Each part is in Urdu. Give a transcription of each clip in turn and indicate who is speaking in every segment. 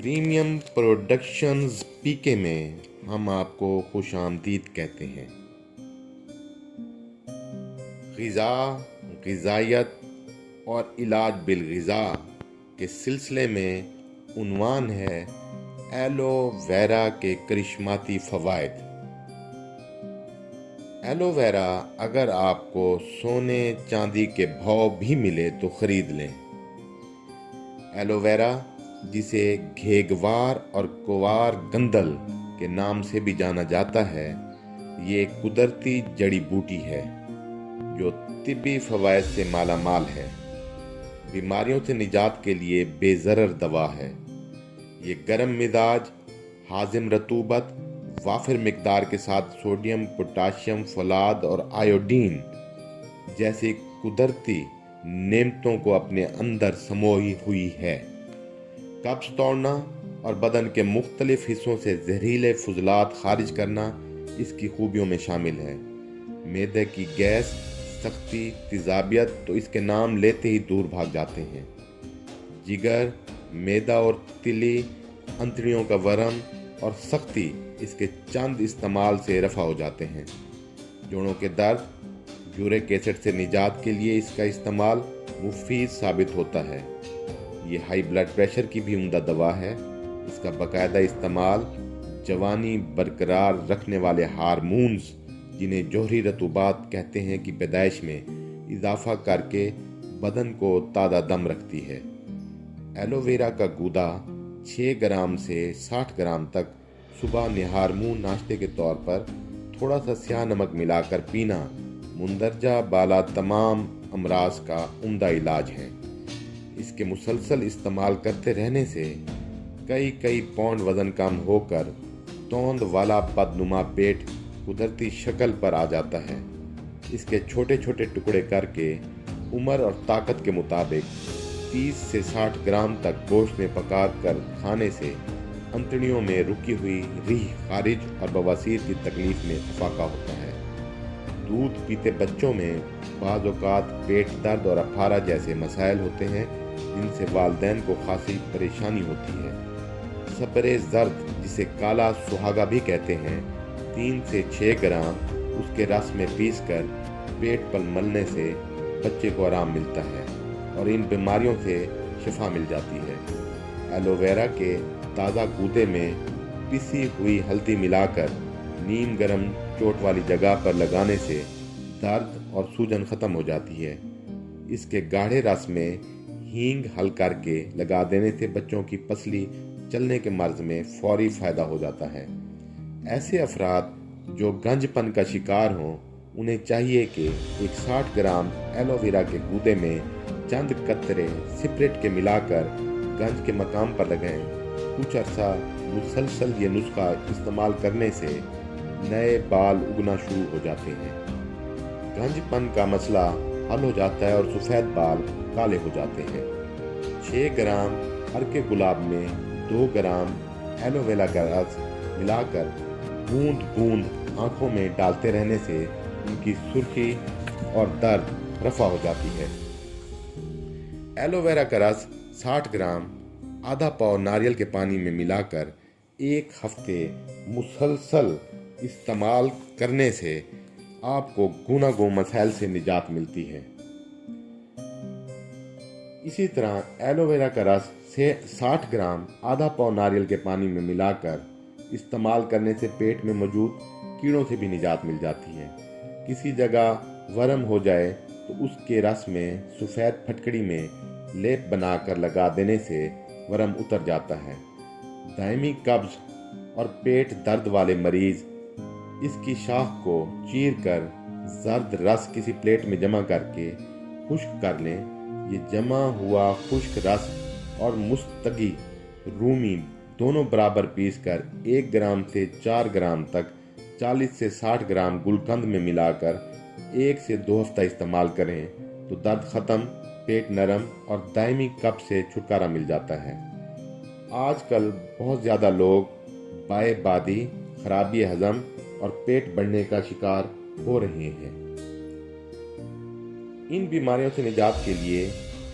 Speaker 1: پریمیم پروڈکشنز پی کے میں ہم آپ کو خوش آمدید کہتے ہیں۔ غذا، غذائیت اور علاج بالغذا کے سلسلے میں عنوان ہے ایلو ویرا کے کرشماتی فوائد۔ ایلو ویرا اگر آپ کو سونے چاندی کے بھاؤ بھی ملے تو خرید لیں۔ ایلو ویرا، جسے گھیگوار اور کوار گندل کے نام سے بھی جانا جاتا ہے، یہ ایک قدرتی جڑی بوٹی ہے جو طبی فوائد سے مالا مال ہے۔ بیماریوں سے نجات کے لیے بے ضرر دوا ہے۔ یہ گرم مزاج، ہاضم رطوبت، وافر مقدار کے ساتھ سوڈیم، پوٹاشیم، فولاد اور آیوڈین جیسی قدرتی نعمتوں کو اپنے اندر سموئی ہوئی ہے۔ قبض توڑنا اور بدن کے مختلف حصوں سے زہریلے فضلات خارج کرنا اس کی خوبیوں میں شامل ہے۔ معدے کی گیس، سختی، تیزابیت تو اس کے نام لیتے ہی دور بھاگ جاتے ہیں۔ جگر، معدہ اور تلی، انتڑیوں کا ورم اور سختی اس کے چند استعمال سے رفع ہو جاتے ہیں۔ جوڑوں کے درد، یورک ایسڈ سے نجات کے لیے اس کا استعمال مفید ثابت ہوتا ہے۔ یہ ہائی بلڈ پریشر کی بھی عمدہ دوا ہے۔ اس کا باقاعدہ استعمال جوانی برقرار رکھنے والے ہارمونز، جنہیں جوہری رطوبات کہتے ہیں، کی پیدائش میں اضافہ کر کے بدن کو تازہ دم رکھتی ہے۔ ایلو ویرا کا گودا 6 گرام سے 60 گرام تک صبح نہار منہ ناشتے کے طور پر تھوڑا سا سیاہ نمک ملا کر پینا مندرجہ بالا تمام امراض کا عمدہ علاج ہے۔ اس کے مسلسل استعمال کرتے رہنے سے کئی پاؤنڈ وزن کم ہو کر توند والا بدنما پیٹ قدرتی شکل پر آ جاتا ہے۔ اس کے چھوٹے چھوٹے ٹکڑے کر کے عمر اور طاقت کے مطابق 30 سے 60 گرام تک گوشت میں پکا کر کھانے سے انتڑیوں میں رکی ہوئی ریح خارج اور بواسیر کی تکلیف میں افاقہ ہوتا ہے۔ دودھ پیتے بچوں میں بعض اوقات پیٹ درد اور اپھارا جیسے مسائل ہوتے ہیں، جن سے والدین کو خاصی پریشانی ہوتی ہے۔ سبر زرد، جسے کالا سہاگا بھی کہتے ہیں، 3 سے 6 گرام اس کے رس میں پیس کر پیٹ پر ملنے سے بچے کو آرام ملتا ہے اور ان بیماریوں سے شفا مل جاتی ہے۔ ایلو ویرا کے تازہ گودے میں پسی ہوئی ہلدی ملا کر نیم گرم چوٹ والی جگہ پر لگانے سے درد اور سوجن ختم ہو جاتی ہے۔ اس کے گاڑھے رس میں ہینگ حل کر کے لگا دینے سے بچوں کی پسلی چلنے کے مرض میں فوری فائدہ ہو جاتا ہے۔ ایسے افراد جو گنج پن کا شکار ہوں، انہیں چاہیے کہ 60 گرام ایلو ویرا کے گودے میں چند قطرے سپرٹ کے ملا کر گنج کے مقام پر لگائیں۔ کچھ عرصہ مسلسل یہ نسخہ استعمال کرنے سے نئے بال اگنا شروع ہو جاتے ہیں۔ گنج پن کا مسئلہ حل ہو جاتا ہے اور سفید بال کالے ہو جاتے ہیں۔ 6 گرام عرق گلاب میں 2 گرام ایلو ویرا کا رس ملا کر بوند بوند آنکھوں میں ڈالتے رہنے سے ان کی سرخی اور درد رفع ہو جاتی ہے۔ ایلو ویرا کا رس 60 گرام آدھا پاؤ ناریل کے پانی میں ملا کر 1 ہفتے مسلسل استعمال کرنے سے آپ کو گوناگوں مسائل سے نجات ملتی ہے۔ اسی طرح ایلو ویرا کا رس 60 گرام آدھا پاؤ ناریل کے پانی میں ملا کر استعمال کرنے سے پیٹ میں موجود کیڑوں سے بھی نجات مل جاتی ہے۔ کسی جگہ ورم ہو جائے تو اس کے رس میں سفید پھٹکڑی میں لیپ بنا کر لگا دینے سے ورم اتر جاتا ہے۔ دائمی قبض اور پیٹ درد والے مریض اس کی شاخ کو چیر کر زرد رس کسی پلیٹ میں جمع کر کے خشک کر لیں۔ یہ جمع ہوا خشک رس اور مستگی رومی دونوں برابر پیس کر 1 گرام سے 4 گرام تک 40 سے 60 گرام گلقند میں ملا کر 1 سے 2 ہفتہ استعمال کریں تو درد ختم، پیٹ نرم اور دائمی قبض سے چھٹکارا مل جاتا ہے۔ آج کل بہت زیادہ لوگ بائے بادی، خرابی ہضم اور پیٹ بڑھنے کا شکار ہو رہے ہیں۔ ان بیماریوں سے نجات کے لیے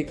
Speaker 1: 1